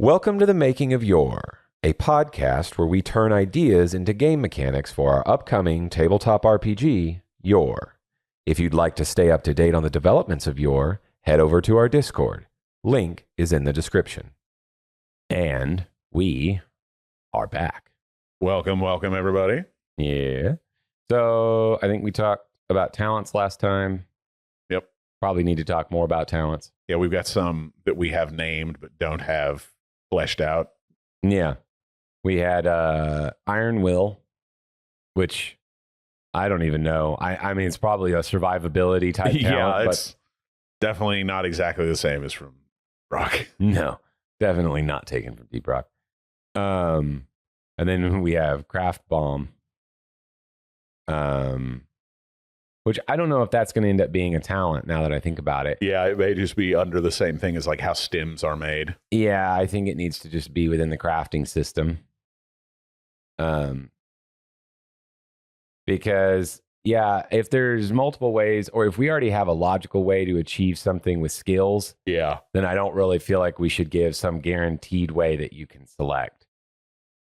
Welcome to the Making of YOR, a podcast where we turn ideas into game mechanics for our upcoming tabletop RPG, YOR. If you'd like to stay up to date on the developments of YOR, head over to our Discord. Link is in the description. And we are back. Welcome, everybody. Yeah. So I think we talked about talents last time. Yep. Probably need to talk more about talents. Yeah, we've got some that we have named but don't have fleshed out. Yeah. We had Iron Will, which I don't even know. I mean, it's probably a survivability type talent. Yeah, it's definitely not exactly the same as from Rock. No, definitely not taken from Deep Rock. And then we have Craft Bomb, which I don't know if that's going to end up being a talent now that I think about it. Yeah, it may just be under the same thing as like how stems are made. Yeah, I think it needs to just be within the crafting system. Because, yeah, if there's multiple ways, or if we already have a logical way to achieve something with skills, Yeah. then I don't really feel like we should give some guaranteed way that you can select.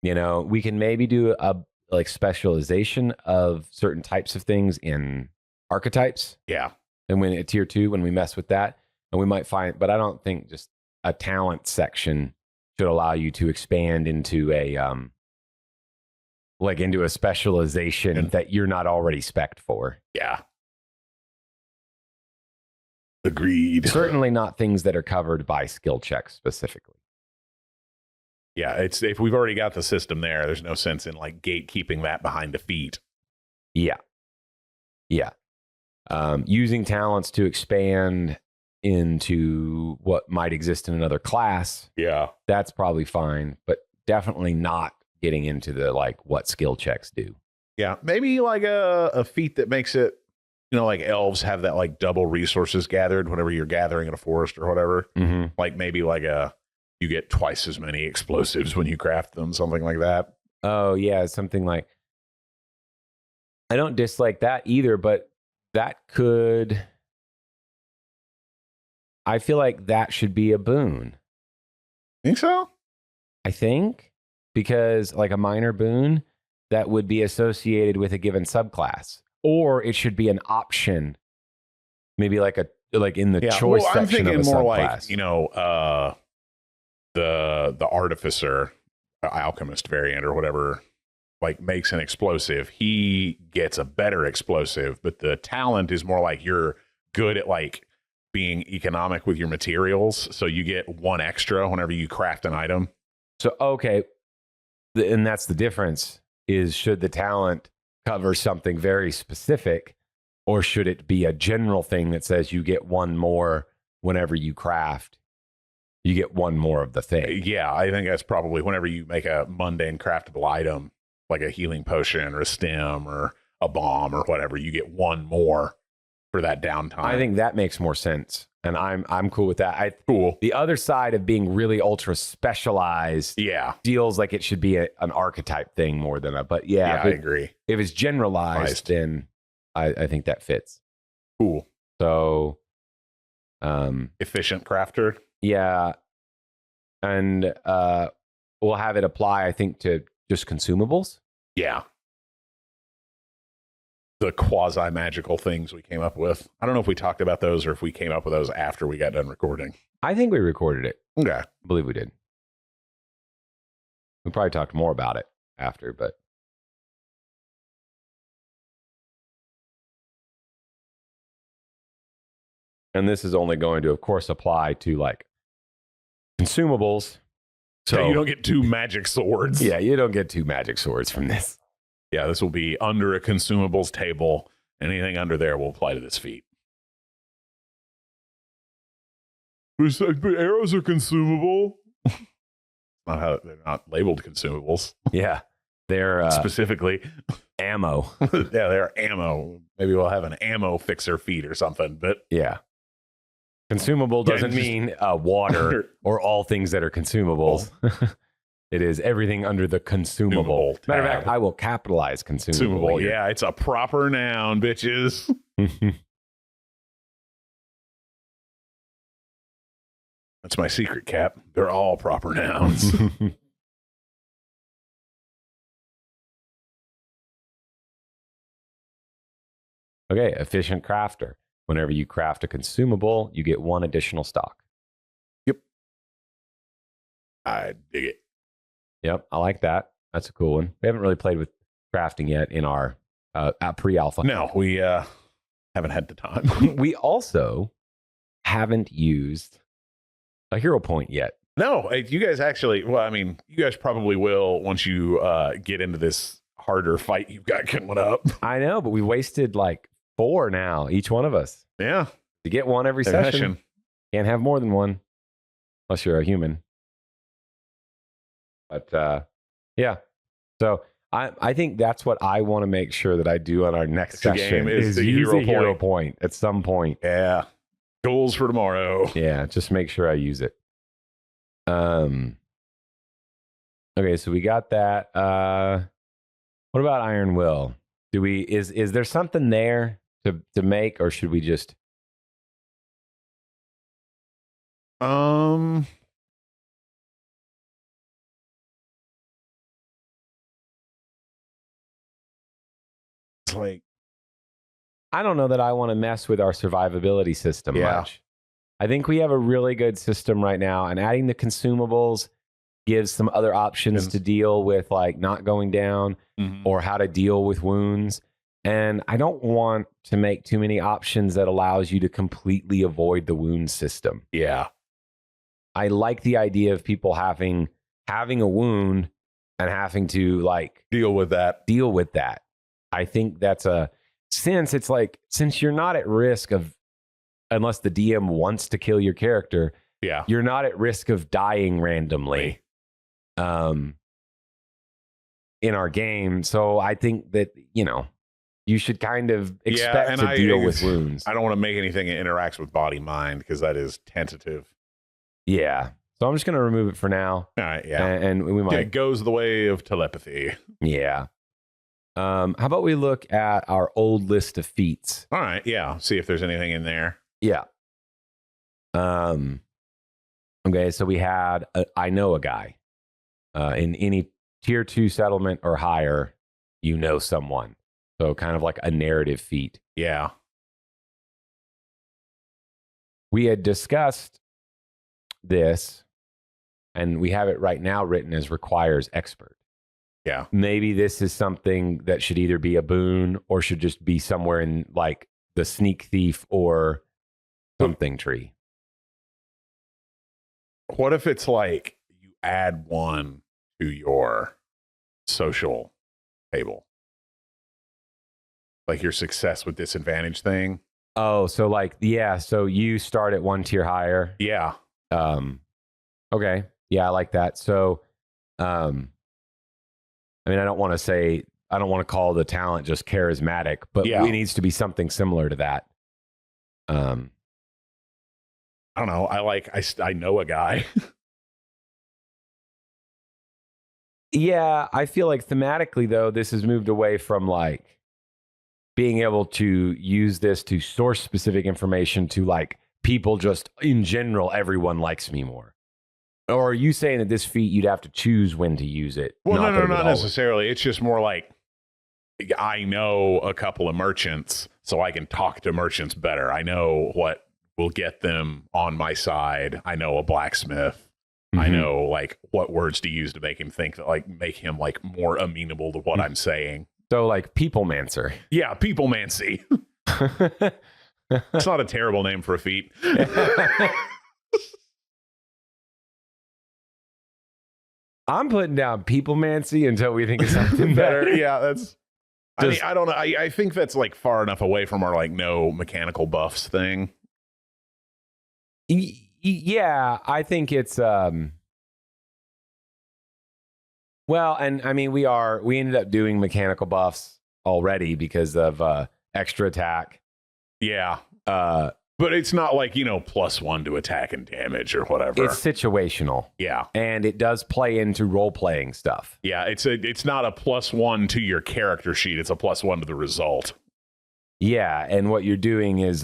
You know, we can maybe do a like specialization of certain types of things in archetypes. Yeah. And when at tier 2, when we mess with that, and we might find, but I don't think just a talent section should allow you to expand into a into a specialization that you're not already spec'd for. Yeah. Agreed. Certainly not things that are covered by skill checks specifically. Yeah, it's if we've already got the system there's no sense in like gatekeeping that behind defeat. Yeah. Yeah. Using talents to expand into what might exist in another class. Yeah. That's probably fine, but definitely not getting into the like what skill checks do. Yeah. Maybe like a feat that makes it, you know, like elves have that like double resources gathered whenever you're gathering in a forest or whatever. Mm-hmm. Like maybe like you get twice as many explosives when you craft them, something like that. Oh, yeah, something like... I don't dislike that either, but that could... I feel like that should be a boon. Think so? I think. Because like a minor boon that would be associated with a given subclass. Or it should be an option. Maybe like in the choice section I'm thinking of a more subclass. like, you know, the artificer, alchemist variant or whatever, like makes an explosive. He gets a better explosive, but the talent is more like you're good at like being economic with your materials. So you get one extra whenever you craft an item. So, okay. And that's the difference is should the talent cover something very specific or should it be a general thing that says you get one more whenever you craft? You get one more of the thing. Yeah, I think that's probably whenever you make a mundane craftable item, like a healing potion or a stem or a bomb or whatever, you get one more for that downtime. I think that makes more sense. And I'm cool with that. Cool. The other side of being really ultra specialized feels like it should be an archetype thing more than but yeah, I agree. If it's generalized, then I think that fits. Cool. So efficient crafter. Yeah. And we'll have it apply, I think, to just consumables. Yeah. The quasi-magical things we came up with. I don't know if we talked about those or if we came up with those after we got done recording. I think we recorded it. Okay. I believe we did. We probably talked more about it after, but... And this is only going to, of course, apply to, like, consumables. So yeah, you don't get 2 magic swords. Yeah, you don't get 2 magic swords from this. Yeah, this will be under a consumables table. Anything under there will apply to this feat. But arrows are consumable. Not how they're not labeled consumables. Yeah, they're specifically ammo. Yeah, they're ammo. Maybe we'll have an ammo fixer feat or something. But yeah. Consumable doesn't mean water or all things that are consumables. It is everything under the consumable. Matter of fact, I will capitalize consumable. Yeah, it's a proper noun, bitches. That's my secret, Cap. They're all proper nouns. Okay, efficient crafter. Whenever you craft a consumable, you get 1 additional stock. Yep. I dig it. Yep, I like that. That's a cool one. We haven't really played with crafting yet in our pre-alpha. No, we haven't had the time. We also haven't used a hero point yet. No, you guys actually, well, I mean, you guys probably will once you get into this harder fight you've got coming up. I know, but we wasted like 4 now, each one of us. Yeah. To get 1 every session. Can't have more than 1 unless you're a human. But yeah. So I think that's what I want to make sure that I do on our next session is use a hero point at some point. Yeah. Goals for tomorrow. Yeah, just make sure I use it. Okay, so we got that. What about Iron Will? Is there something there to make, or should we just it's like, I don't know that I want to mess with our survivability system much. I think we have a really good system right now, and adding the consumables gives some other options to deal with, like not going down or how to deal with wounds. And I don't want to make too many options that allows you to completely avoid the wound system. Yeah. I like the idea of people having a wound and having to like deal with that. I think that's since you're not at risk of, unless the DM wants to kill your character, you're not at risk of dying randomly in our game. So I think that, you should kind of expect to deal with wounds. I don't want to make anything that interacts with body mind because that is tentative. Yeah. So I'm just going to remove it for now. All right. Yeah. And we might. It goes the way of telepathy. Yeah. How about we look at our old list of feats? All right. Yeah. See if there's anything in there. Yeah. Okay. So we had, I know a guy in any tier 2 settlement or higher, someone. So kind of like a narrative feat. Yeah. We had discussed this, and we have it right now written as requires expert. Yeah. Maybe this is something that should either be a boon or should just be somewhere in like the sneak thief or something tree. What if it's like you add 1 to your social table? Like your success with disadvantage thing. Oh, so like, so you start at 1 tier higher. Yeah. Okay. Yeah, I like that. So, I mean, I don't want to call the talent just charismatic, but it needs to be something similar to that. I don't know. I know a guy. Yeah, I feel like thematically, though, this has moved away from like being able to use this to source specific information to like people just in general, everyone likes me more. Or are you saying that this feat, you'd have to choose when to use it? Well, no, not necessarily. It's just more like I know a couple of merchants, so I can talk to merchants better. I know what will get them on my side. I know a blacksmith. I know like what words to use to make him think that, like, make him like more amenable to what I'm saying. So like peoplemancer. Yeah, peoplemancy. It's not a terrible name for a feat. I'm putting down peoplemancy until we think of something better. Yeah, that's. I mean, I don't know. I think that's like far enough away from our like no mechanical buffs thing. Yeah, I think it's well, and I mean we ended up doing mechanical buffs already because of extra attack. Yeah. But it's not like, +1 to attack and damage or whatever. It's situational. Yeah. And it does play into role-playing stuff. Yeah, it's not a +1 to your character sheet, it's a +1 to the result. Yeah, and what you're doing is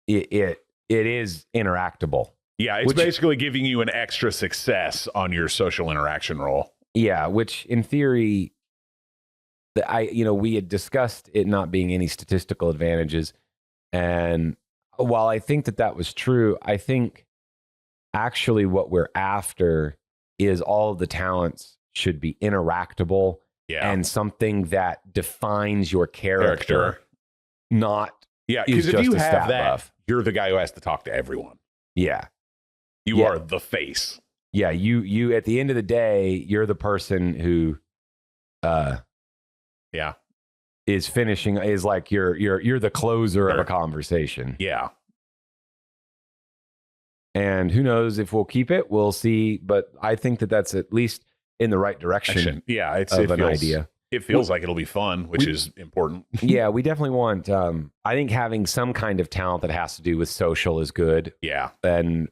it it is interactable. Yeah, it's basically giving you an extra success on your social interaction roll. Yeah, which in theory, we had discussed it not being any statistical advantages. And while I think that was true, I think actually what we're after is all of the talents should be interactable and something that defines your character. Not because if you have that, buff. You're the guy who has to talk to everyone. Yeah. You are the face. Yeah, you at the end of the day, you're the person who is finishing, is like you're the closer of a conversation. Yeah. And who knows if we'll keep it, we'll see, but I think that's at least in the right direction. Yeah, it feels, an idea. It feels like it'll be fun, which is important. Yeah, we definitely want I think having some kind of talent that has to do with social is good. Yeah. And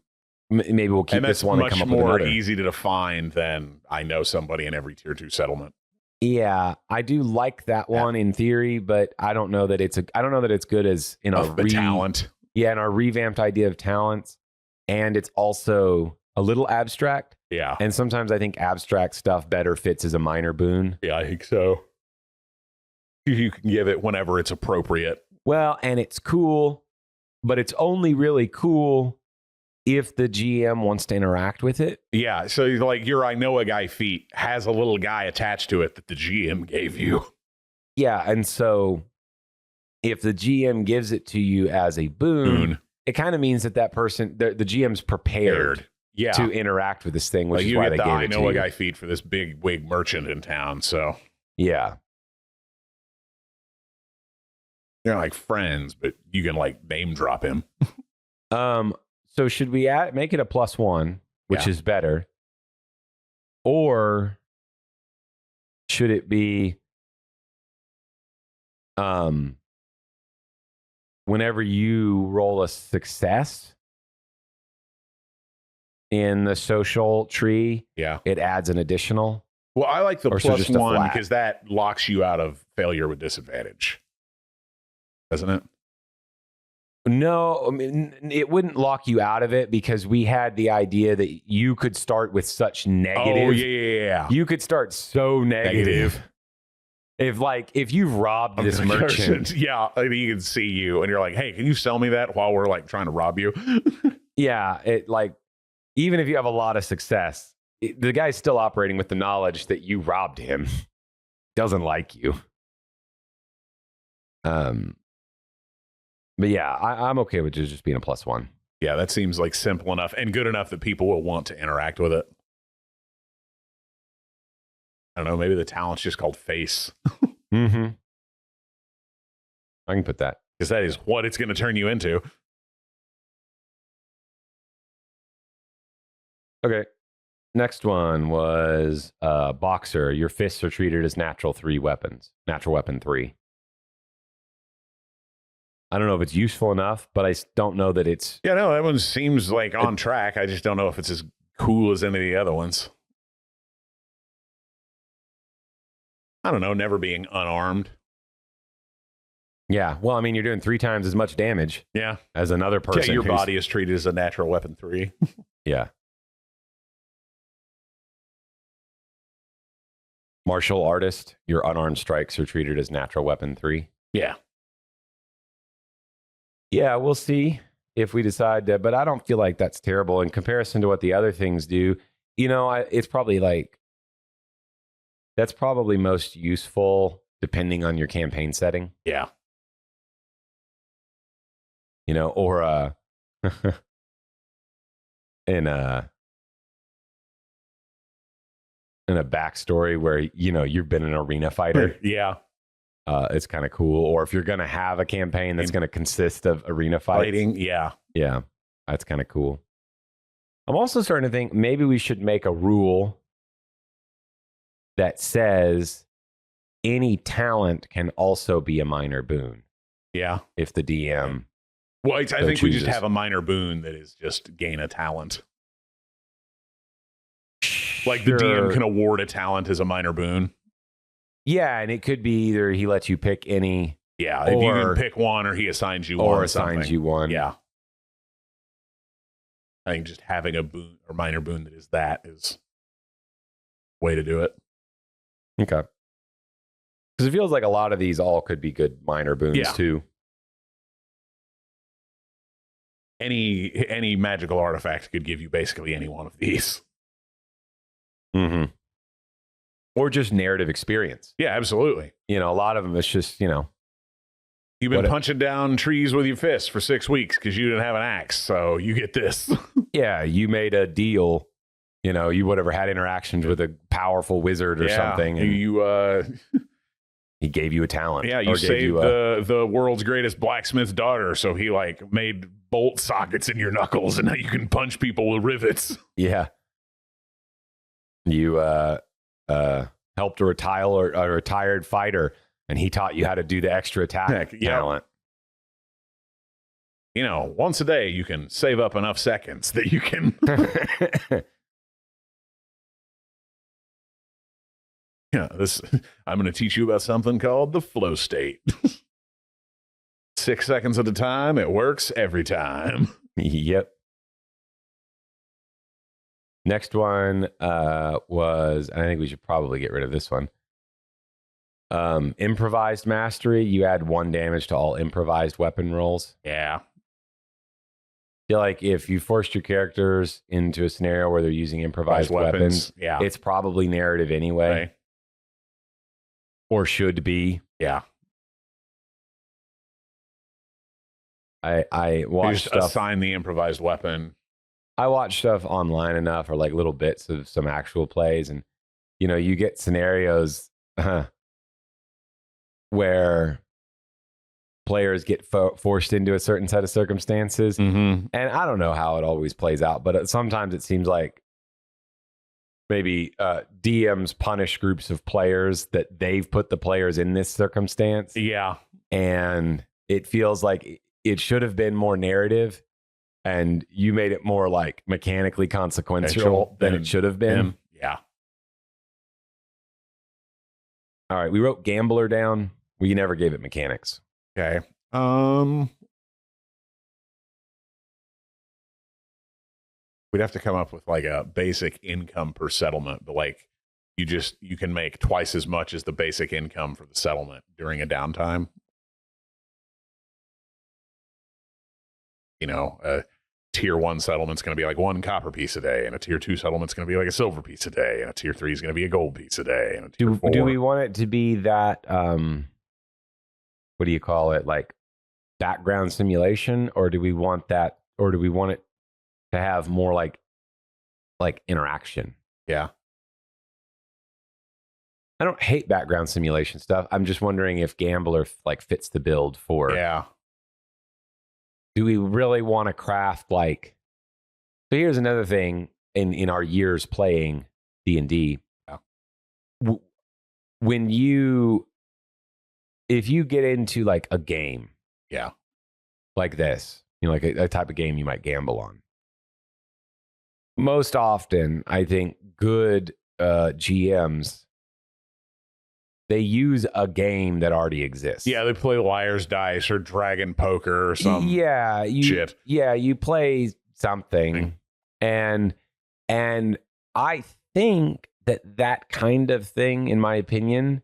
maybe we'll keep this one and come up with another. Much more easy to define than I know somebody in every tier 2 settlement. Yeah, I do like that one in theory, but I don't know that it's good as in our talent. Yeah, in our revamped idea of talents, and it's also a little abstract. Yeah, and sometimes I think abstract stuff better fits as a minor boon. Yeah, I think so. You can give it whenever it's appropriate. Well, and it's cool, but it's only really cool if the GM wants to interact with it. Yeah, so like your I know a guy feat has a little guy attached to it that the GM gave you. Yeah, and so if the GM gives it to you as a boon. It kind of means that person, the GM's prepared to interact with this thing, which is why they gave it to you. I know a guy feat for this big wig merchant in town, so. Yeah. They're like friends, but you can like name drop him. So should we make it a +1, which is better? Or should it be whenever you roll a success in the social tree, it adds an additional? Well, I like the +1 because that locks you out of failure with disadvantage. Doesn't it? No, I mean, it wouldn't lock you out of it because we had the idea that you could start with such negative. Oh, yeah. You could start so negative. If you've robbed this merchant. Yeah, like he can see you and you're like, hey, can you sell me that while we're like trying to rob you? Yeah, even if you have a lot of success, the guy's still operating with the knowledge that you robbed him. Doesn't like you. But yeah, I'm okay with just being a +1. Yeah, that seems like simple enough and good enough that people will want to interact with it. I don't know, maybe the talent's just called face. Mm-hmm. I can put that. Because that is what it's going to turn you into. Okay. Next one was Boxer. Your fists are treated as natural weapon 3. I don't know if it's useful enough, but I don't know that it's... Yeah, no, that one seems like on track. I just don't know if it's as cool as any of the other ones. I don't know, never being unarmed. Yeah, well, I mean, you're doing 3 times as much damage as another person. Yeah, your body is treated as a natural weapon 3. Yeah. Martial artist, your unarmed strikes are treated as natural weapon 3. Yeah. Yeah, we'll see if we decide to, but I don't feel like that's terrible in comparison to what the other things do. It's probably that's probably most useful depending on your campaign setting. Yeah. Or in a backstory where, you've been an arena fighter. Yeah. It's kind of cool. Or if you're going to have a campaign that's going to consist of arena fighting. Yeah. Yeah. That's kind of cool. I'm also starting to think maybe we should make a rule that says any talent can also be a minor boon. Yeah. If the DM. Well, I think we just have a minor boon that is just gain a talent. Like the DM can award a talent as a minor boon. Yeah, and it could be either he lets you pick any. Yeah, if you can pick one or he assigns you one. Or assigns you one. Yeah. I think just having a boon or minor boon that is way to do it. Okay. Because it feels like a lot of these all could be good minor boons too. Any magical artifact could give you basically any one of these. Mm-hmm. Or just narrative experience. Yeah, absolutely. A lot of them, it's just, You've been punching down trees with your fists for 6 weeks because you didn't have an axe, so you get this. Yeah, you made a deal. You whatever had interactions with a powerful wizard or something. And he gave you a talent. Yeah, you saved the world's greatest blacksmith's daughter, so he made bolt sockets in your knuckles, and now you can punch people with rivets. Yeah. You helped a retired fighter, and he taught you how to do the extra attack talent. Once a day you can save up enough seconds that you can. I'm going to teach you about something called the flow state. 6 seconds at a time, it works every time. Yep. Next one was, I think we should probably get rid of this one. Improvised mastery. You add 1 damage to all improvised weapon rolls. Yeah. I feel like if you forced your characters into a scenario where they're using improvised weapons, it's probably narrative anyway. Right. Or should be. Yeah. I watched stuff. Assign the improvised weapon. I watch stuff online enough, or little bits of some actual plays, and you get scenarios where players get forced into a certain set of circumstances, and I don't know how it always plays out, but sometimes it seems like maybe DMs punish groups of players that they've put the players in this circumstance. Yeah, and it feels like it should have been more narrative. And you made it more mechanically consequential than it should have been. Yeah. All right. We wrote gambler down. We never gave it mechanics. Okay. We'd have to come up with a basic income per settlement, but you can make twice as much as the basic income for the settlement during a downtime. A tier 1 settlement's going to be 1 copper piece a day, and a tier 2 settlement's going to be a silver piece a day, and a tier 3 is going to be a gold piece a day, and a tier 4. Do we want it to be that, what do you call it, background simulation, or do we want it to have more like interaction? Yeah. I don't hate background simulation stuff. I'm just wondering if gambler fits the build for. Yeah. Do we really want to craft so here's another thing in our years playing D&D. Yeah. If you get into a game, like this, a type of game you might gamble on. Most often, I think good GMs, they use a game that already exists. Yeah, they play Liar's Dice or Dragon Poker or some shit. Yeah, you play something. And I think that kind of thing, in my opinion,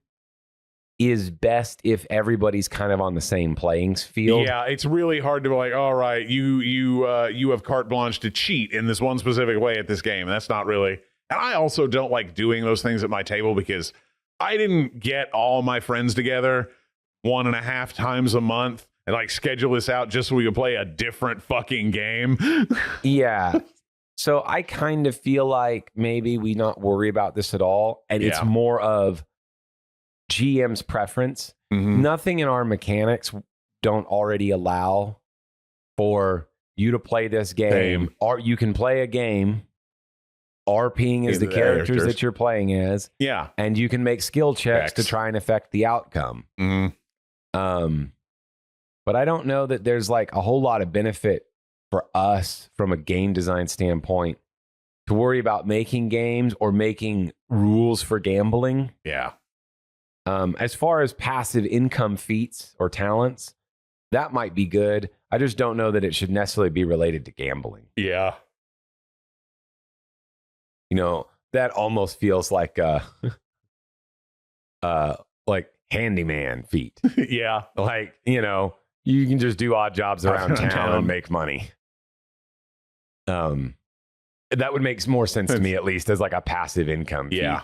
is best if everybody's kind of on the same playing field. Yeah, it's really hard to be all right, you have carte blanche to cheat in this one specific way at this game. That's not really. And I also don't like doing those things at my table because I didn't get all my friends together 1.5 times a month and schedule this out just so we could play a different fucking game. Yeah. So I kind of feel like maybe we not worry about this at all. And it's more of GM's preference. Nothing in our mechanics don't already allow for you to play this game. Or you can play a game RPing as the characters that you're playing as. Yeah. And you can make skill checks to try and affect the outcome. But I don't know that there's a whole lot of benefit for us from a game design standpoint to worry about making games or making rules for gambling. Yeah. As far as passive income feats or talents, that might be good. I just don't know that it should necessarily be related to gambling. Yeah. that almost feels like like handyman feat. Yeah. Like, you can just do odd jobs around town and make money. That would make more sense to me, at least, as like a passive income feat. Yeah.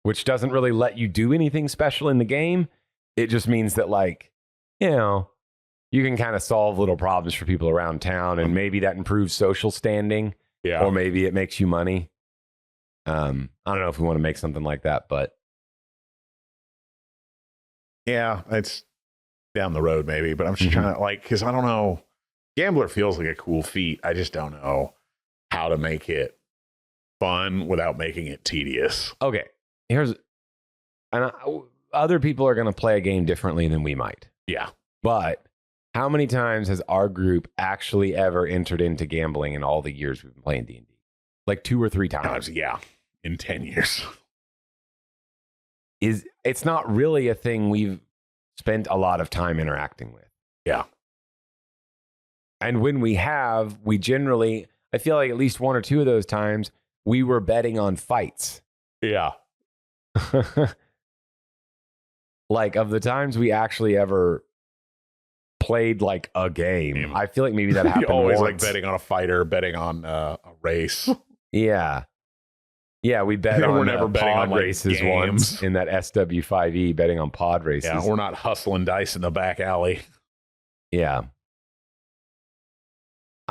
Which doesn't really let you do anything special in the game. It just means that, like, you can kind of solve little problems for people around town, and maybe that improves social standing. Yeah. Or maybe it makes you money. I don't know if we want to make something like that, but yeah, it's down the road maybe, but I'm just trying to, like, because I don't know. Gambler feels like a cool feat. I just don't know how to make it fun without making it tedious. Okay, other people are going to play a game differently than we might. Yeah. But how many times has our group actually ever entered into gambling in all the years we've been playing D&D? Like 2 or 3 times. Yeah, in 10 years. It's not really a thing we've spent a lot of time interacting with. Yeah. And when we have, we generally, I feel like at least 1 or 2 of those times, we were betting on fights. Yeah. Like, of the times we actually ever played like a game, I feel like maybe that happened always once. Like betting on a fighter, betting on a race. Yeah. Yeah, we bet on we're never betting pod on, like, races games. once in that SW5E, betting on pod races. Yeah, we're not hustling dice in the back alley. Yeah.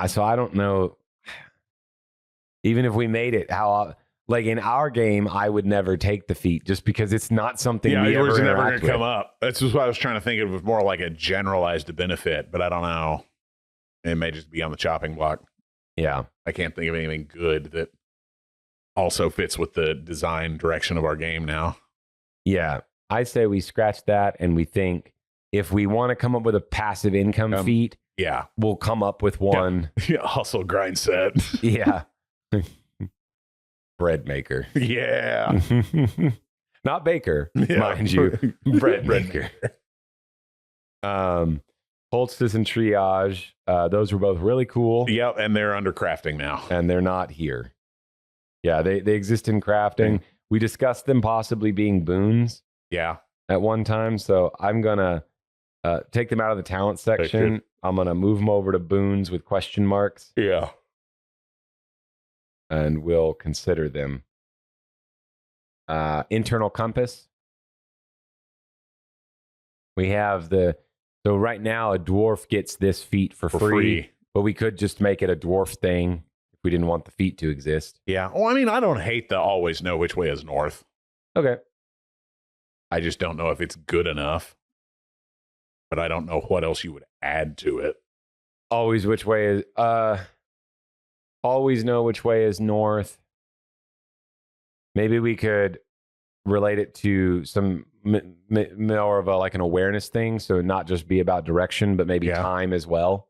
So I don't know. Even if we made it, how, like, in our game, I would never take the feat just because it's not something we ever never interact going to with. come up. That's just what I was trying to think of. It was more like a generalized benefit, but I don't know. It may just be on the chopping block. Yeah. I can't think of anything good that also fits with the design direction of our game now. Yeah. I say we scratch that and we think if we want to come up with a passive income feat, Yeah. we'll come up with one. Yeah. Hustle grind set. Yeah. Bread maker. Yeah. Not baker, Yeah. mind you. Bread maker. Poultice and Triage. Those were both really cool. Yep. And they're under crafting now. And they're not here. Yeah, they exist in crafting. We discussed them possibly being boons. Yeah. At one time. So I'm going to take them out of the talent section. I'm going to move them over to boons with question marks. Yeah. And we'll consider them. Internal compass. We have so right now a dwarf gets this feat for free, but we could just make it a dwarf thing if we didn't want the feat to exist. Yeah. Well, I mean, I don't hate the always know which way is north. Okay. I just don't know if it's good enough, but I don't know what else you would add to it. Always which way is, always know which way is north. Maybe we could relate it to some more of like an awareness thing. So not just be about direction, but maybe time as well.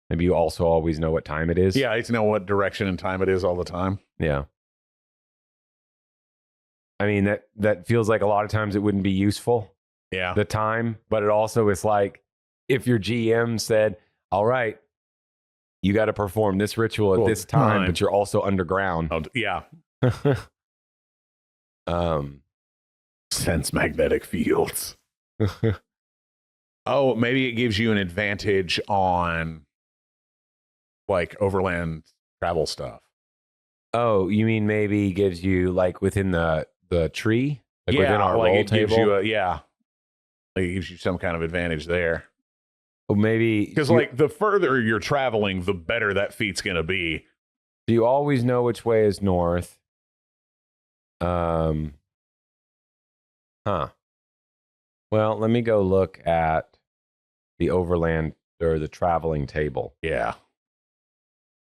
Maybe you also always know what time it is. Yeah, I need to know what direction and time it is all the time. Yeah. I mean, that feels like a lot of times it wouldn't be useful. Yeah. The time, but it also is like if your GM said, all right, you got to perform this ritual at this time, but you're also underground. Oh, yeah. Sense magnetic fields. Oh, maybe it gives you an advantage on like overland travel stuff. Oh, you mean maybe gives you like within the tree? Like within our like roll it table? gives you like it gives you some kind of advantage there. Well, maybe because like the further you're traveling, the better that feat's going to be. Do you always know which way is north? Well, let me go look at the overland or the traveling table. Yeah.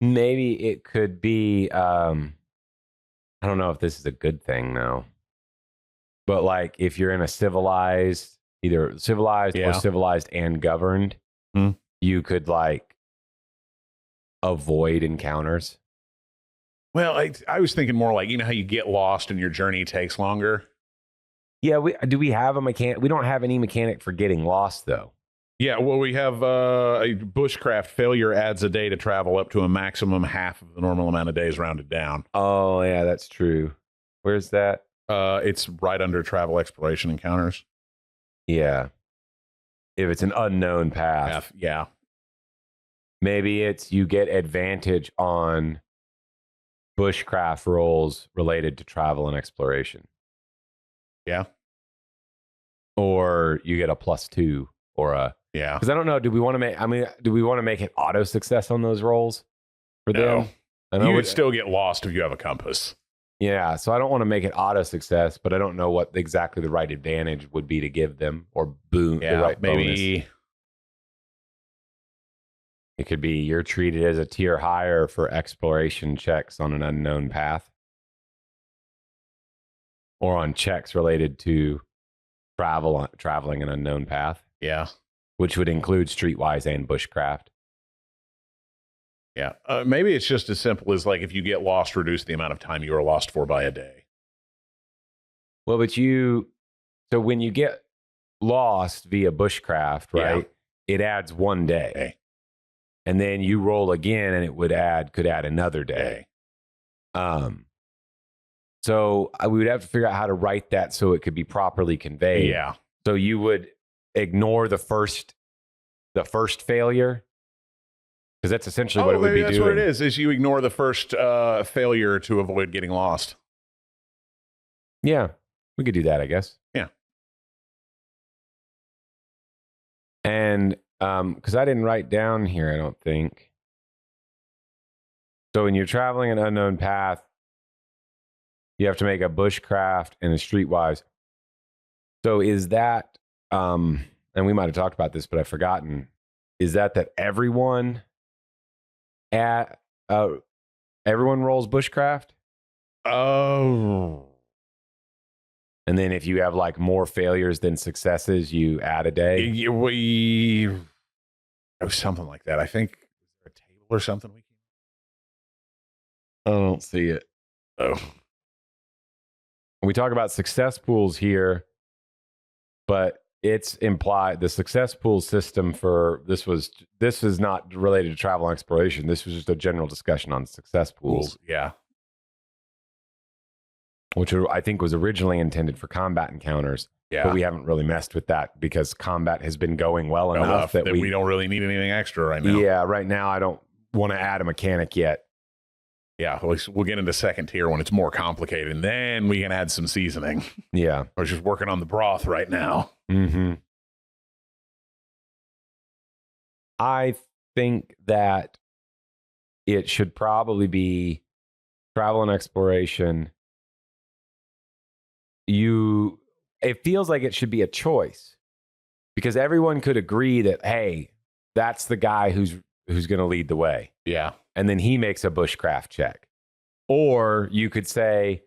Maybe it could be, I don't know if this is a good thing though, but like if you're in a civilized, either civilized or civilized and governed, you could like avoid encounters. Well, I was thinking more like, you know how you get lost and your journey takes longer? Yeah, do we have a mechanic? We don't have any mechanic for getting lost though. Yeah, well, we have a bushcraft failure adds a day to travel up to a maximum half of the normal amount of days rounded down. Oh, yeah, that's true. Where's that? It's right under travel exploration encounters. Yeah. If it's an unknown path. Yeah. Maybe it's you get advantage on bushcraft rolls related to travel and exploration. Yeah. Or you get a +2 or a... Yeah. Because I don't know, do we want to make it auto success on those rolls for them? I know you would still get lost if you have a compass. Yeah, so I don't want to make it auto success, but I don't know what exactly the right advantage would be to give them or boom. Yeah, the right maybe bonus. It could be you're treated as a tier higher for exploration checks on an unknown path, or on checks related to traveling an unknown path. Yeah, which would include streetwise and bushcraft. Yeah, maybe it's just as simple as like if you get lost, reduce the amount of time you are lost for by a day. Well, but so when you get lost via bushcraft, right? Yeah. It adds 1 day. Okay. And then you roll again and it could add another day. So we would have to figure out how to write that so it could be properly conveyed. Yeah. So you would ignore the first failure, because that's essentially what it would be doing. That's what it is you ignore the first failure to avoid getting lost. Yeah, we could do that, I guess. Yeah. And because I didn't write down here, I don't think. So when you're traveling an unknown path, you have to make a bushcraft and a streetwise. So is that, and we might have talked about this, but I've forgotten, is that everyone everyone rolls bushcraft? Oh. And then if you have like more failures than successes, you add a day? Something like that. I think, is there a table or something we can... I don't see it. Oh. We talk about success pools here, but it's implied the success pool system for this is not related to travel and exploration. This was just a general discussion on success pools. Yeah. Which I think was originally intended for combat encounters. Yeah. But we haven't really messed with that because combat has been going well enough that we don't really need anything extra right now. Yeah, right now I don't want to add a mechanic yet. Yeah, we'll get into second tier when it's more complicated, and then we can add some seasoning. Yeah. We're just working on the broth right now. Mm-hmm. I think that it should probably be travel and exploration. It feels like it should be a choice because everyone could agree that, hey, that's the guy who's going to lead the way. Yeah. And then he makes a bushcraft check. Or you could say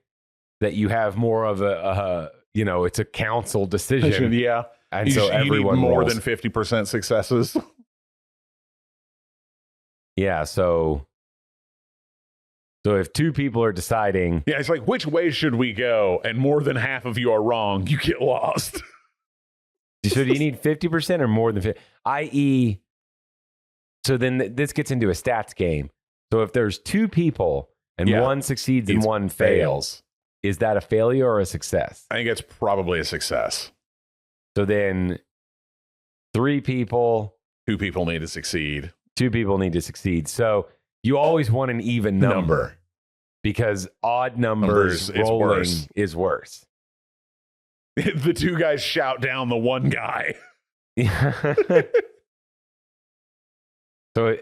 that you have more of it's a council decision. Yeah. And so everyone need more rolls. than 50% successes. Yeah. So if two people are deciding. Yeah. It's like, which way should we go? And more than half of you are wrong. You get lost. So do you need 50% or more than 50%? I.e., so then this gets into a stats game. So if there's two people and one succeeds and one fails, is that a failure or a success? I think it's probably a success. So then 3 people. 2 people need to succeed. 2 people need to succeed. So you always want an even number. Because odd numbers rolling is worse. The 2 guys shout down the one guy. So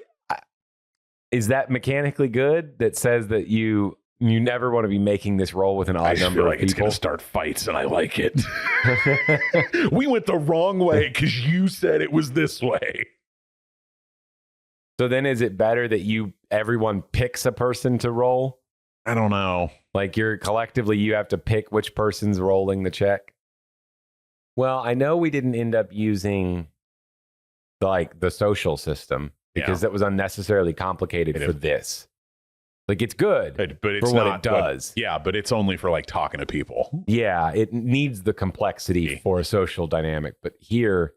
is that mechanically good that says that you never want to be making this roll with an odd number of people? It's going to start fights and I like it. We went the wrong way because you said it was this way. So then is it better that everyone picks a person to roll? I don't know. Like collectively you have to pick which person's rolling the check? Well, I know we didn't end up using the social system. Because that was unnecessarily complicated for this. Like, it's good but it's for what it does. But it's only for, talking to people. Yeah, it needs the complexity for a social dynamic. But here,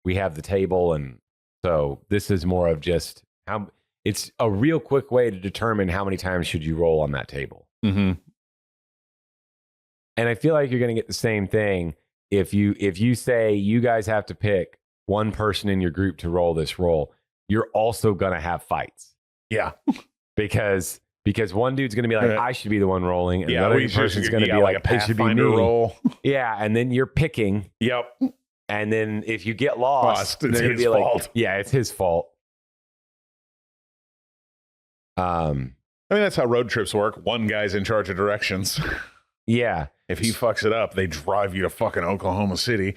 we have the table, and so this is more of just how it's a real quick way to determine how many times should you roll on that table. Mm-hmm. And I feel like you're going to get the same thing if you say you guys have to pick one person in your group to roll this roll. You're also going to have fights. Yeah. because one dude's going to be like, I should be the one rolling, and the other person's going to be like a it should be me. Pathfinder roll. Yeah, and then you're picking. Yep. And then if you get lost, it's his fault. Yeah, it's his fault. I mean, that's how road trips work. One guy's in charge of directions. Yeah. If he fucks it up, they drive you to fucking Oklahoma City.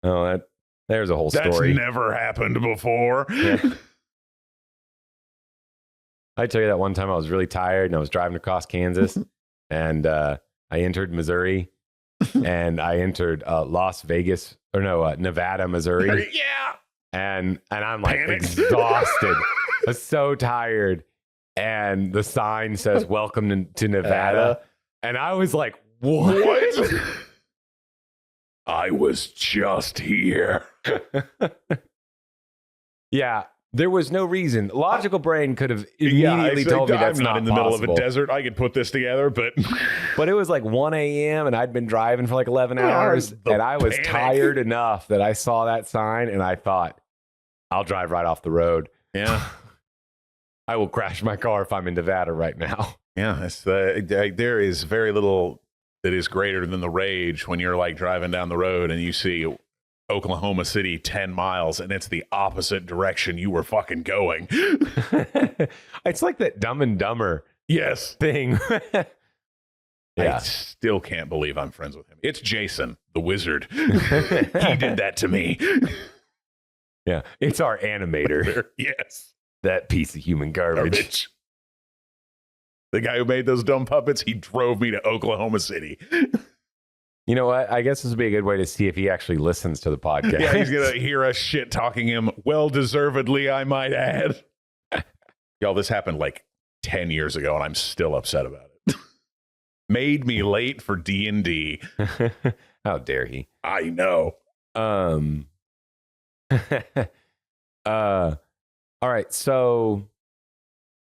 Oh, there's a whole story. That's never happened before. Yeah. I tell you that one time I was really tired and I was driving across Kansas and I entered Missouri and I entered Nevada, Missouri. Yeah. And I'm like Panicked. exhausted. I was so tired. And the sign says, "Welcome to Nevada." And I was like, what? I was just here. Yeah, there was no reason. Logical brain could have immediately told me that's I'm not in the possible. middle of a desert. I could put this together, but But it was like 1 a.m. and I'd been driving for like 11 hours and I was tired enough that I saw that sign and I thought, I'll drive right off the road. Yeah. I will crash my car if I'm in Nevada right now. Yeah, there is very little that is greater than the rage when you're like driving down the road and you see Oklahoma City 10 miles and it's the opposite direction you were fucking going. It's like that Dumb and Dumber thing. I still can't believe I'm friends with him. It's Jason, the wizard. He did that to me. Yeah, it's our animator. Yes. That piece of human garbage. The guy who made those dumb puppets, he drove me to Oklahoma City. You know what? I guess this would be a good way to see if he actually listens to the podcast. Yeah, he's going to hear us shit talking him, well-deservedly, I might add. Y'all, this happened like 10 years ago, and I'm still upset about it. Made me late for D&D. How dare he? I know. All right, so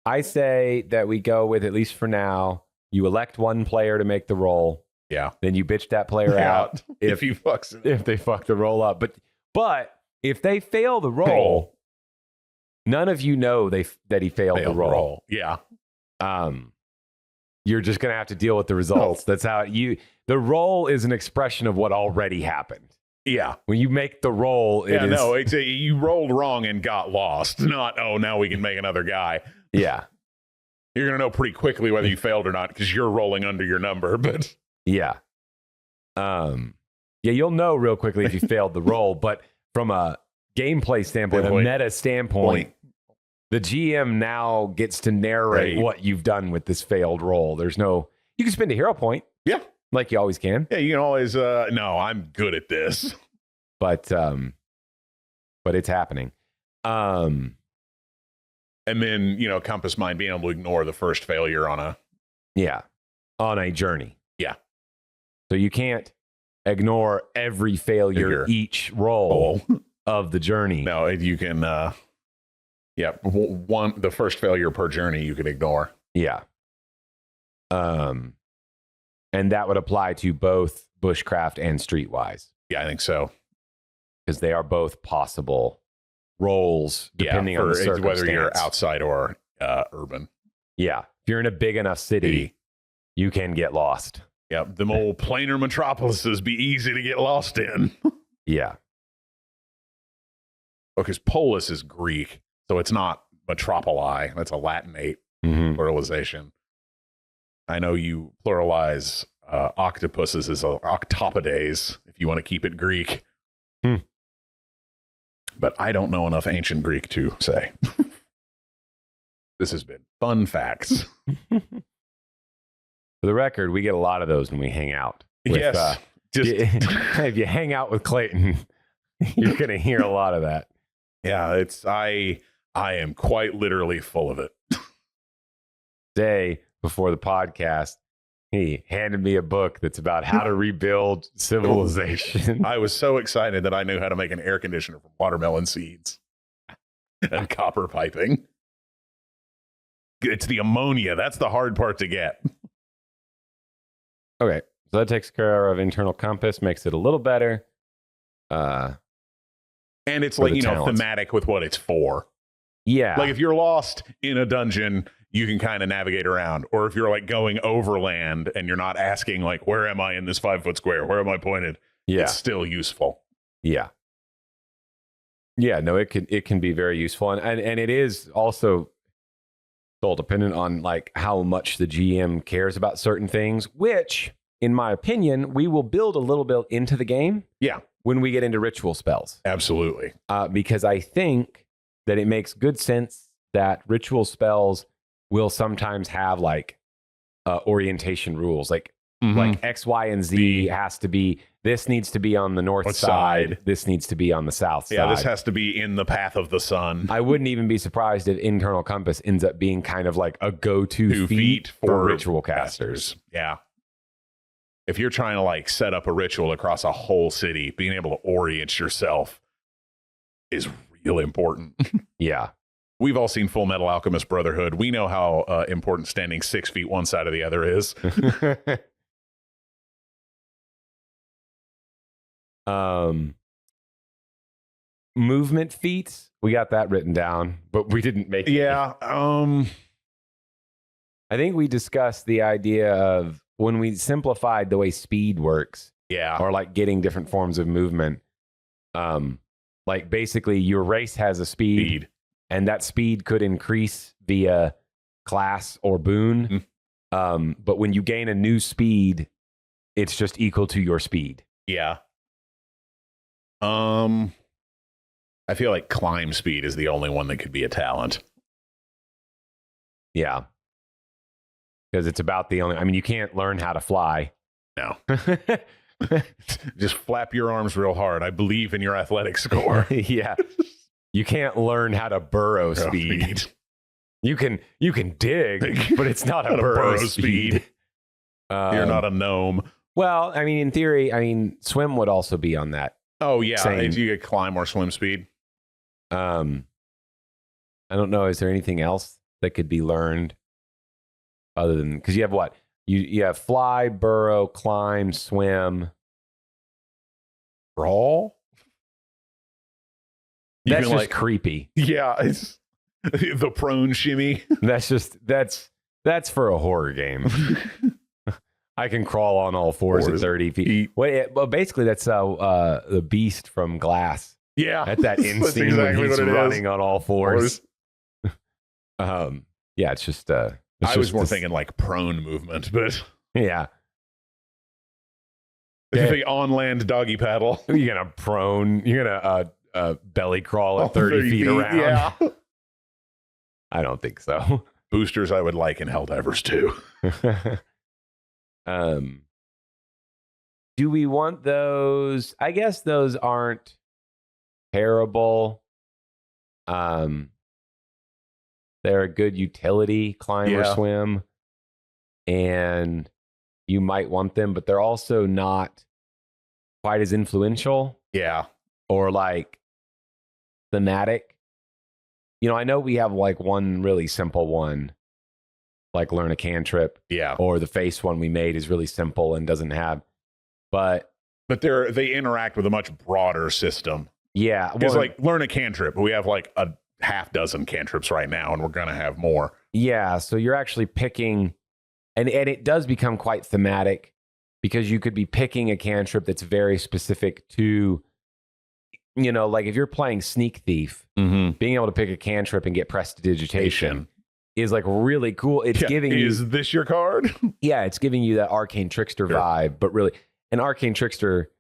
I say that we go with, at least for now, you elect one player to make the roll. Yeah. Then you bitch that player out if he fucks it. If they fuck the roll up. But if they fail the roll, none of you know that he failed the roll. Yeah. You're just going to have to deal with the results. That's how the roll is an expression of what already happened. Yeah. When you make the roll, you rolled wrong and got lost. Not, now we can make another guy. Yeah. You're going to know pretty quickly whether you failed or not because you're rolling under your number, but yeah. You'll know real quickly if you failed the roll, but from a gameplay standpoint, a meta standpoint, the GM now gets to narrate what you've done with this failed roll. You can spend a hero point. Yeah. Like you always can. Yeah, you can always, no, I'm good at this. But it's happening. And then, Compass Mind being able to ignore the first failure on a journey. Yeah. So you can't ignore every failure each roll of the journey. No, you can, the first failure per journey you can ignore. Yeah. And that would apply to both Bushcraft and Streetwise. Yeah, I think so. Because they are both possible roles depending on the circumstance. Whether you're outside or urban. Yeah. If you're in a big enough city, you can get lost. Yeah, them old planar metropolises be easy to get lost in. Yeah. Because polis is Greek, so it's not metropoli. That's a Latinate pluralization. I know you pluralize octopuses as octopodes if you want to keep it Greek. But I don't know enough ancient Greek to say. This has been fun facts. For the record, we get a lot of those when we hang out. Yes. If you hang out with Clayton, you're going to hear a lot of that. Yeah, I am quite literally full of it. Day before the podcast, He handed me a book that's about how to rebuild civilization. I was so excited that I knew how to make an air conditioner from watermelon seeds and copper piping. It's the ammonia. That's the hard part to get. Okay, so that takes care of internal compass, makes it a little better. And it's For like, the talents. thematic with what it's for. Yeah. Like if you're lost in a dungeon, you can kind of navigate around. Or if you're like going overland and you're not asking like, where am I in this 5-foot square? Where am I pointed? yeah. It's still useful. Yeah. Yeah, no, it can be very useful. And it is also all dependent on like how much the GM cares about certain things, which, in my opinion, we will build a little bit into the game. Yeah. When we get into ritual spells. Absolutely. Because I think that it makes good sense that ritual spells will sometimes have like orientation rules, like X, Y, and Z has to be. This needs to be on the north side. This needs to be on the south side. Yeah, this has to be in the path of the sun. I wouldn't even be surprised if internal compass ends up being kind of like a go-to feat for ritual casters. Yeah. If you're trying to like set up a ritual across a whole city, being able to orient yourself is real important. Yeah. We've all seen Full Metal Alchemist Brotherhood. We know how important standing 6 feet one side of the other is. Movement feats, we got that written down, but we didn't make it. Yeah. I think we discussed the idea of when we simplified the way speed works. Yeah. Or like getting different forms of movement. Like basically your race has a speed. And that speed could increase via class or boon. But when you gain a new speed, it's just equal to your speed. Yeah. I feel like climb speed is the only one that could be a talent. Yeah. Because it's about the only, I mean, you can't learn how to fly. No. Just flap your arms real hard. I believe in your athletic score. Yeah. You can't learn how to burrow speed. You can dig, but it's not a burrow speed. You're not a gnome. Well, I mean, in theory, swim would also be on that. Oh, yeah. Same. If you could climb or swim speed. I don't know. Is there anything else that could be learned other than, because you have what? You have fly, burrow, climb, swim. Crawl? That's just like, creepy. Yeah, it's the prone shimmy. That's for a horror game. I can crawl on all fours at 30 feet. Well, basically, that's the beast from Glass. Yeah, at that instinct exactly when he's running on all fours. Yeah, it's just. I was more thinking like prone movement, but yeah. The on-land doggy paddle. You're gonna prone. You're gonna belly crawl at 30 feet around. Yeah. I don't think so. Boosters I would like in Helldivers too. Do we want those? I guess those aren't terrible. They're a good utility, climb or swim, and you might want them, but they're also not quite as influential. Yeah. Or like thematic. I know we have like one really simple one, like learn a cantrip. Yeah. Or the face one we made is really simple and doesn't have, but they interact with a much broader system. Yeah. It's like learn a cantrip. We have like a half dozen cantrips right now, and we're going to have more. Yeah. So you're actually picking, and it does become quite thematic because you could be picking a cantrip that's very specific to, like if you're playing Sneak Thief, being able to pick a cantrip and get prestidigitation is like really cool. It's giving you. Is this your card? Yeah. It's giving you that Arcane Trickster vibe, but really an Arcane Trickster.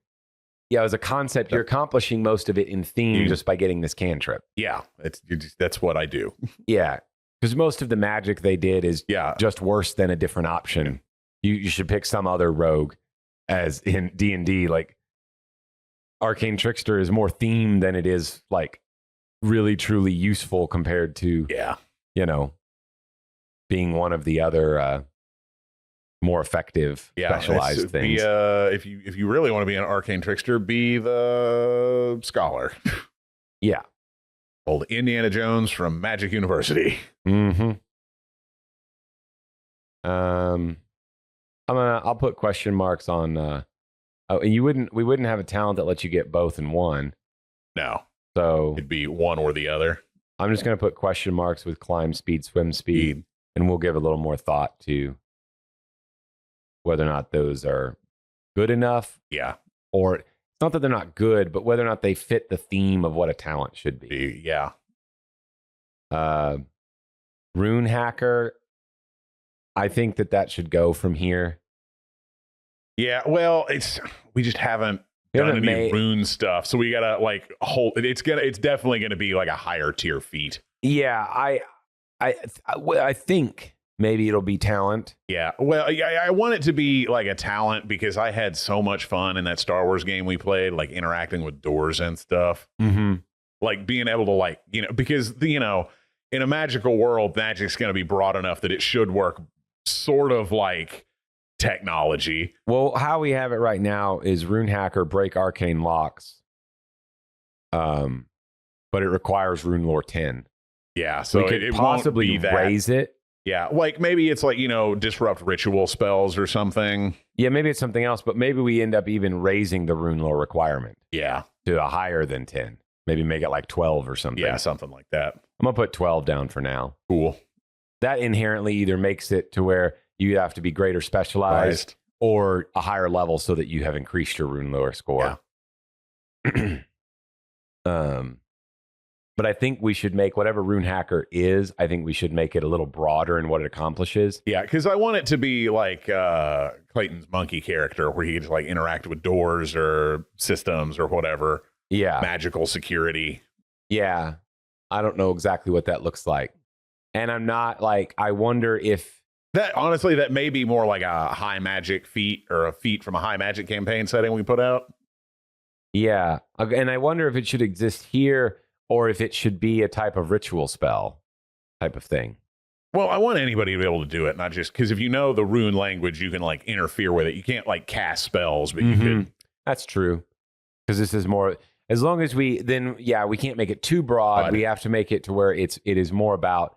Yeah, as a concept, you're accomplishing most of it in theme just by getting this cantrip. Yeah, that's what I do. Yeah, because most of the magic they did is just worse than a different option. You should pick some other rogue, as in D&D. Like Arcane Trickster is more themed than it is like really truly useful compared to being one of the other more effective, specialized things. If you really want to be an arcane trickster, be the scholar. Yeah. Old Indiana Jones from Magic University. Mm-hmm. I'll put question marks on. We wouldn't have a talent that lets you get both in one. No. So It'd be one or the other. I'm just going to put question marks with climb speed, swim speed, and we'll give a little more thought to whether or not those are good enough. Yeah. Or it's not that they're not good, but whether or not they fit the theme of what a talent should be. Yeah. Rune hacker, I think that should go from here. Yeah, well, we just haven't done any rune stuff, so we gotta like hold. It's definitely gonna be like a higher tier feat. Yeah, I think maybe it'll be talent. Yeah, well, I want it to be like a talent because I had so much fun in that Star Wars game we played, like interacting with doors and stuff. Mm-hmm. Like being able to like because in a magical world, magic's gonna be broad enough that it should work sort of like technology. Well, how we have it right now is rune hacker break arcane locks, but it requires rune lore 10. Yeah, so we could possibly raise it. Yeah, like maybe it's like disrupt ritual spells or something. Yeah, maybe it's something else, but maybe we end up even raising the rune lore requirement. Yeah, to a higher than 10. Maybe make it like 12 or something. Yeah, something like that. I'm gonna put 12 down for now. Cool. That inherently either makes it to where you have to be greater specialized or a higher level so that you have increased your rune lore score. Yeah. But I think we should make whatever rune hacker is, I think we should make it a little broader in what it accomplishes. Yeah, because I want it to be like Clayton's monkey character where he can just like interact with doors or systems or whatever. Yeah. Magical security. Yeah. I don't know exactly what that looks like. And I'm not like, I wonder if that may be more like a high magic feat or a feat from a high magic campaign setting we put out. Yeah. And I wonder if it should exist here or if it should be a type of ritual spell type of thing. Well, I want anybody to be able to do it, not just because if you know the rune language, you can like interfere with it. You can't like cast spells, but you could. That's true. Because this is more, as long as we can't make it too broad. Right. We have to make it to where it is more about,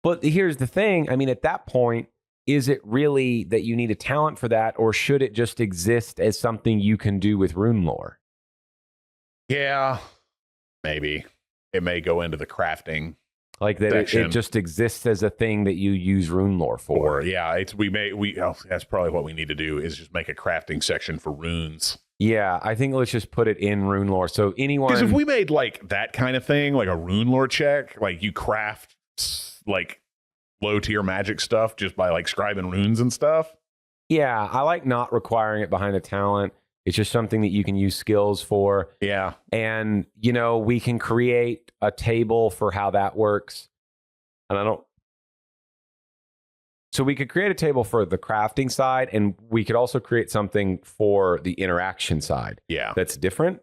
but here's the thing. I mean, at that point, is it really that you need a talent for that, or should it just exist as something you can do with rune lore? Yeah, maybe. It may go into the crafting. Like that it just exists as a thing that you use rune lore for. Yeah, that's probably what we need to do is just make a crafting section for runes. Yeah, I think let's just put it in rune lore. So anyone... Because if we made like that kind of thing, like a rune lore check, like you craft like low tier magic stuff just by like scribing runes and stuff. Yeah, I like not requiring it behind a talent. It's just something that you can use skills for. Yeah. And, we can create a table for how that works. And so we could create a table for the crafting side, and we could also create something for the interaction side. Yeah. That's different.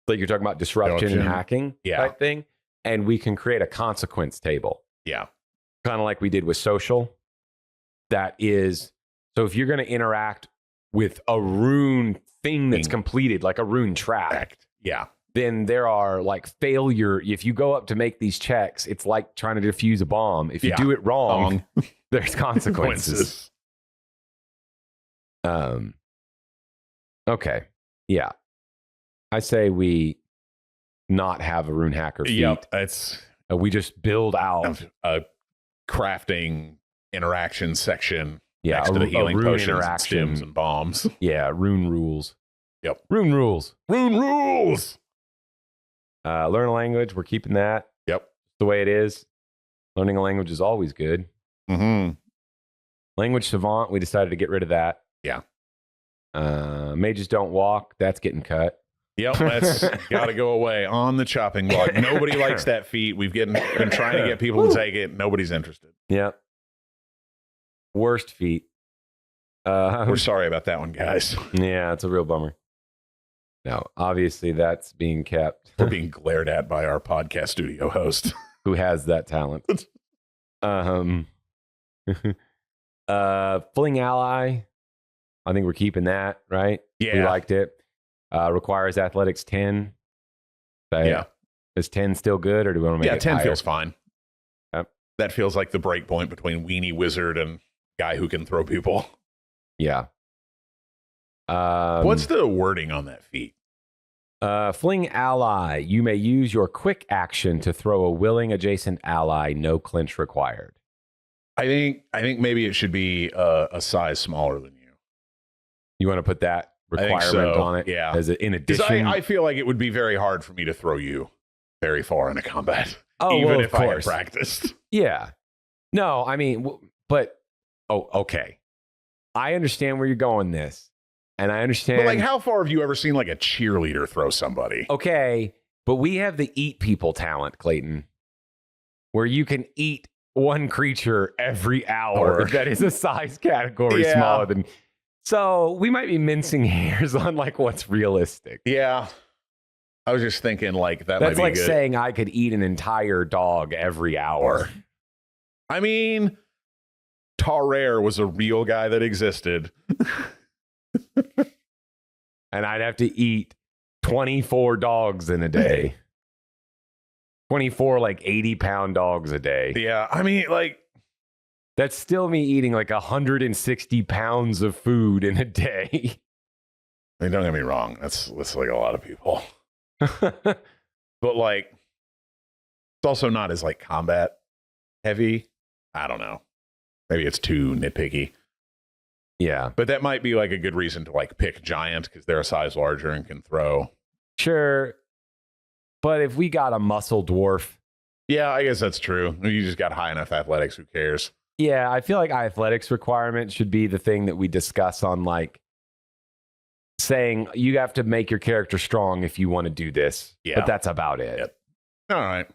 Like you're talking about disruption and hacking type thing. And we can create a consequence table. Yeah. Kind of like we did with social. That is, so if you're going to interact with a rune thing that's completed, like a rune track. Yeah. Then there are like failure. If you go up to make these checks, it's like trying to defuse a bomb. If you do it wrong, there's consequences. Okay. Yeah. I say we not have a rune hacker feat. Yep. We just build out a crafting interaction section. Yeah, next to the healing potions, and stims, and bombs. Yeah, rune rules. Yep. Rune rules. Rune rules. Learn a language. We're keeping that. Yep. The way it is. Learning a language is always good. Mm-hmm. Language savant. We decided to get rid of that. Yeah. Mages don't walk. That's getting cut. Yep, that's got to go away on the chopping block. Nobody likes that feat. We've been trying to get people to take it. Nobody's interested. Yep. Worst feat. We're sorry about that one, guys. Yeah, it's a real bummer. Now, obviously, that's being kept. We're being glared at by our podcast studio host. Who has that talent. Fling Ally. I think we're keeping that, right? Yeah. We liked it. Requires athletics 10. Yeah. Is 10 still good, or do we want to make it 10 higher? feels fine. Yep. That feels like the break point between weenie wizard and guy who can throw people. Yeah. What's the wording on that feat? Fling Ally. You may use your quick action to throw a willing adjacent ally. No clinch required. I think maybe it should be a size smaller than you. You want to put that requirement on it? Yeah. As in Because addition, I feel like it would be very hard for me to throw you very far into combat. Oh, even well, if I had practiced. Yeah. No, I mean, but okay. I understand where you're going this, and I understand. But like, how far have you ever seen like a cheerleader throw somebody? Okay, but we have the eat people talent, Clayton, where you can eat one creature every hour that is a size category smaller than. So we might be mincing hairs on like what's realistic. Yeah. I was just thinking like That's might be like good. saying I could eat an entire dog every hour. I mean, Tarrare was a real guy that existed. And I'd have to eat 24 dogs in a day. 24 like 80-pound dogs a day. Yeah, I mean, like, That's still me eating like 160 pounds of food in a day. I mean, don't get me wrong. That's like a lot of people. But like, it's also not as like combat heavy. I don't know. Maybe it's too nitpicky. Yeah. But that might be like a good reason to like pick giant because they're a size larger and can throw. Sure. But if we got a muscle dwarf. Yeah, I guess that's true. You just got high enough athletics. Who cares? Yeah, I feel like athletics requirement should be the thing that we discuss on like saying you have to make your character strong if you want to do this. Yeah. But that's about it. Yep. All right.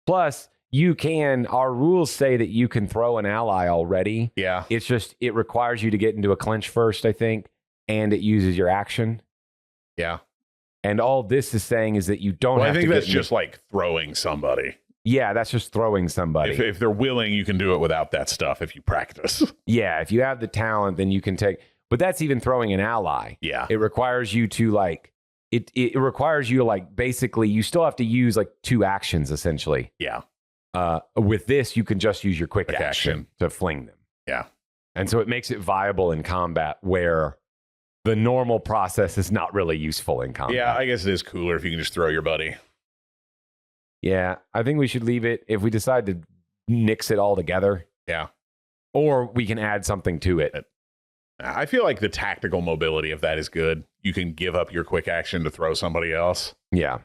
Plus, our rules say that you can throw an ally already. Yeah. It's just, it requires you to get into a clinch first, I think, and it uses your action. Yeah. And all this is saying is that you don't have to. I think that's just like throwing somebody. Yeah, that's just throwing somebody. If they're willing, you can do it without that stuff if you practice. Yeah, if you have the talent, then you can take. But that's even throwing an ally. Yeah. It requires you to like, it requires you to like, basically, you still have to use like 2 actions essentially. Yeah. With this, you can just use your quick action to fling them. Yeah. And so it makes it viable in combat where the normal process is not really useful in combat. Yeah, I guess it is cooler if you can just throw your buddy. Yeah, I think we should leave it if we decide to nix it all together. Yeah. Or we can add something to it. I feel like the tactical mobility of that is good. You can give up your quick action to throw somebody else. Yeah.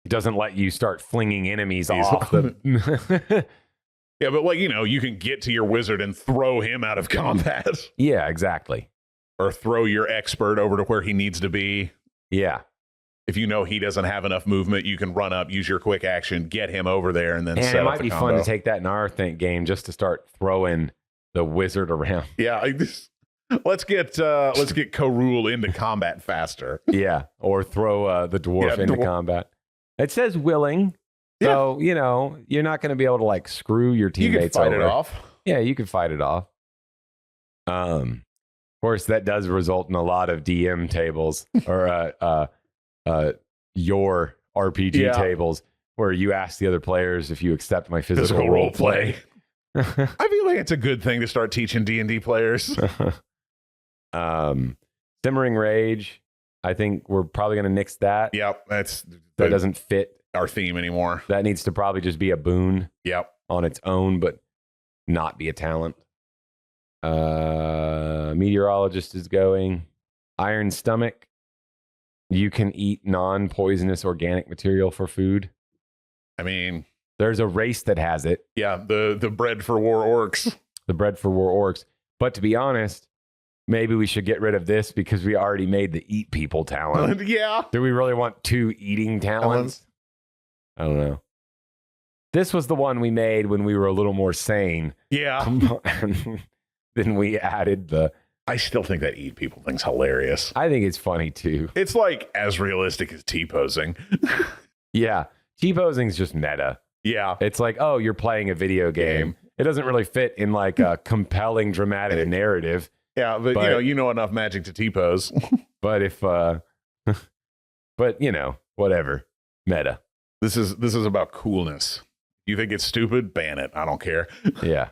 It doesn't let you start flinging enemies He's- off. Yeah, but like, you can get to your wizard and throw him out of combat. Yeah, exactly. Or throw your expert over to where he needs to be. Yeah. If you know he doesn't have enough movement, you can run up, use your quick action, get him over there, and then And set it up might the be combo. fun to take that in our game just to start throwing the wizard around. Yeah, let's get Ko-Rul into combat faster. Yeah. Or throw the dwarf Yeah, into combat. It says willing. So, you're not going to be able to like screw your You teammates can fight over. it off. Yeah, you can fight it off. Of course, that does result in a lot of DM tables or YOR RPG tables where you ask the other players if you accept my physical role play. I feel like it's a good thing to start teaching D&D players. Simmering Rage. I think we're probably going to nix that. Yep, That doesn't fit our theme anymore. That needs to probably just be a boon Yep. on its own, but not be a talent. Meteorologist is going. Iron Stomach. You can eat non-poisonous organic material for food. I mean, there's a race that has it. Yeah, the bread for war orcs. The bread for war orcs. But to be honest, maybe we should get rid of this because we already made the eat people talent. Yeah. Do we really want 2 eating talents? I don't know. This was the one we made when we were a little more sane. Yeah. Then we added the... I still think that eat people thing's hilarious. I think it's funny too. It's like as realistic as T-posing. Yeah. T-posing's just meta. Yeah. It's like, oh, you're playing a video game. it doesn't really fit in like a compelling dramatic narrative. Yeah, but you know enough magic to T-pose. But if but whatever. Meta. This is about coolness. You think it's stupid? Ban it. I don't care. Yeah.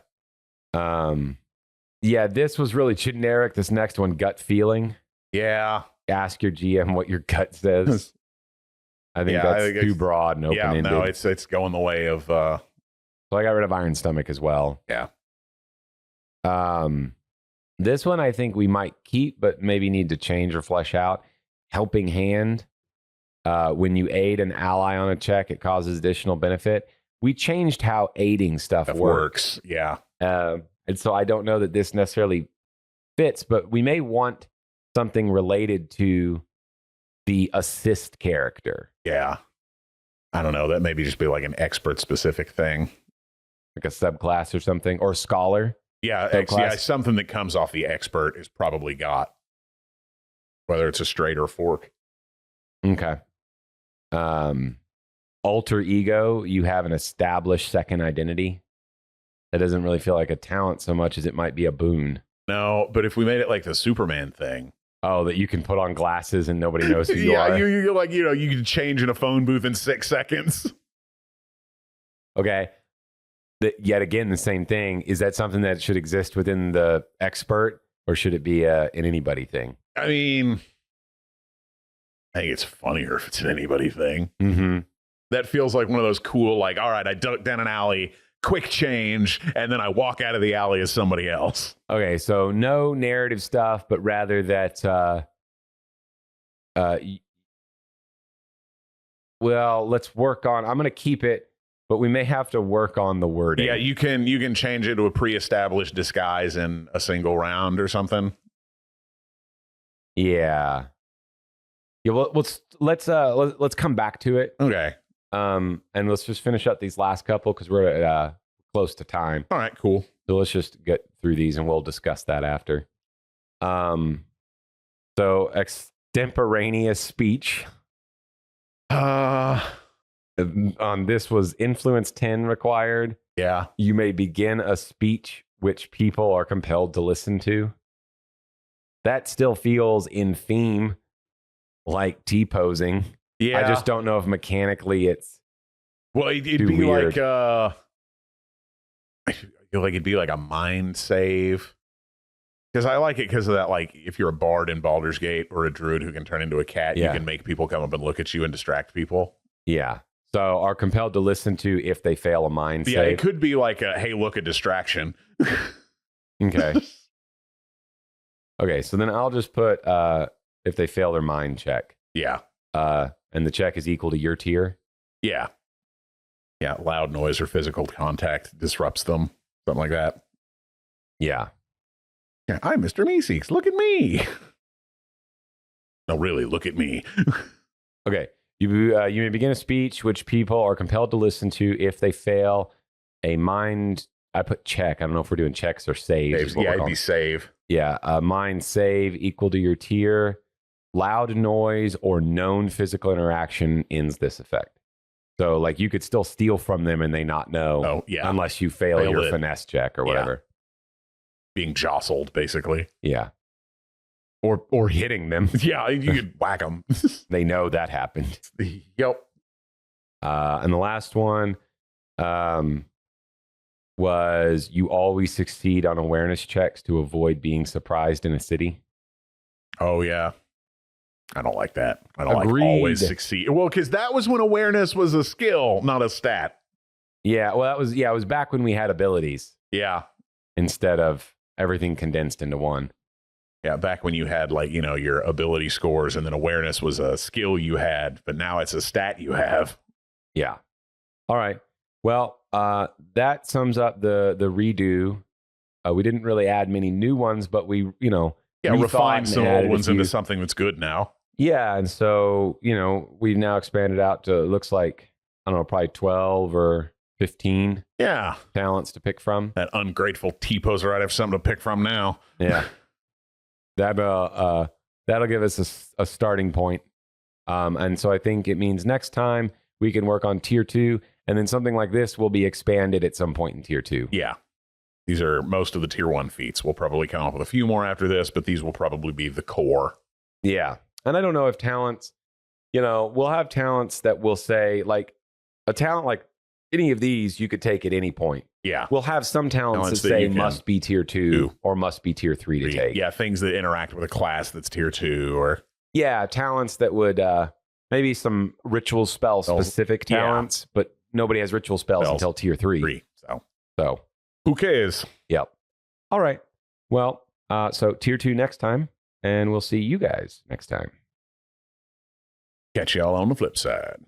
Yeah, this was really generic. This next one, gut feeling. Yeah. Ask your GM what your gut says. I think that's too broad and open-ended. Yeah, no, it's going the way of So I got rid of Iron Stomach as well. Yeah. This one I think we might keep, but maybe need to change or flesh out. Helping Hand. When you aid an ally on a check, it causes additional benefit. We changed how aiding stuff works. Yeah. And so I don't know that this necessarily fits, but we may want something related to the assist character. Yeah. I don't know. That maybe just be like an expert specific thing. Like a subclass or something, or scholar. Yeah, something that comes off the expert is probably got, whether it's a straight or fork. Okay. Alter ego, you have an established second identity. That doesn't really feel like a talent so much as it might be a boon. No, but if we made it like the Superman thing. Oh, that you can put on glasses and nobody knows who you are. You're like, you can change in a phone booth in 6 seconds. Okay. Yet again, the same thing. Is that something that should exist within the expert, or should it be an anybody thing? I mean, I think it's funnier if it's an anybody thing. Mm-hmm. That feels like one of those cool, like, all right, I ducked down an alley, quick change, and then I walk out of the alley as somebody else. Okay, so no narrative stuff, but rather that, well, let's work on, I'm going to keep it, but we may have to work on the wording. Yeah, you can change it to a pre-established disguise in a single round or something. Yeah. Yeah, well, let's come back to it. Okay. And let's just finish up these last couple because we're at, close to time. All right, cool. So let's just get through these and we'll discuss that after. So extemporaneous speech. On this was influence 10 required. Yeah. You may begin a speech which people are compelled to listen to. That still feels in theme like T-posing. Yeah. I just don't know if mechanically it's it'd be weird. I feel like it'd be like a mind save. Because I like it because of that, like, if you're a bard in Baldur's Gate or a druid who can turn into a cat, you can make people come up and look at you and distract people. Yeah. So are compelled to listen to if they fail a mind save. Yeah, it could be like a, hey, look, a distraction. Okay. Okay, so then I'll just put if they fail their mind check. Yeah. And the check is equal to your tier. Yeah. Yeah, loud noise or physical contact disrupts them. Something like that. Yeah. Yeah, I'm Mr. Meeseeks. Look at me. No, really, look at me. Okay. You may begin a speech which people are compelled to listen to if they fail a mind. I put check. I don't know if we're doing checks or saves. Yeah, it'd be save. Yeah, a mind save equal to your tier. Loud noise or known physical interaction ends this effect. So, like, you could still steal from them and they not know. Oh, yeah. Unless you fail your finesse check or whatever. Being jostled, basically. Yeah. Or hitting them. Yeah, you could whack them. They know that happened. Yep. And the last one was you always succeed on awareness checks to avoid being surprised in a city. Oh, yeah. I don't like that. I don't Agreed. like always succeed. Well, because that was when awareness was a skill, not a stat. Yeah, well, it was back when we had abilities. Yeah. Instead of everything condensed into one. Yeah, back when you had, like, your ability scores and then awareness was a skill you had, but now it's a stat you have. Yeah. All right. Well, that sums up the redo. We didn't really add many new ones, but we, refined some old ones into something that's good now. Yeah, and so, we've now expanded out to, it looks like, I don't know, probably 12 or 15 talents to pick from. That ungrateful T-poser, I'd have something to pick from now. Yeah. That'll give us a starting point. And so I think it means next time we can work on tier 2, and then something like this will be expanded at some point in tier 2. Yeah. These are most of the tier 1 feats. We'll probably come up with a few more after this, but these will probably be the core. Yeah. And I don't know if talents, we'll have talents that will say, like, a talent like any of these you could take at any point. Yeah. We'll have some talents that say must be tier 2 or must be tier 3 to take. Yeah, things that interact with a class that's tier 2 or... Yeah, talents that would, maybe some ritual spell specific talents, but nobody has ritual spells until tier 3. So who cares? Yep. All right. Well, so tier 2 next time, and we'll see you guys next time. Catch y'all on the flip side.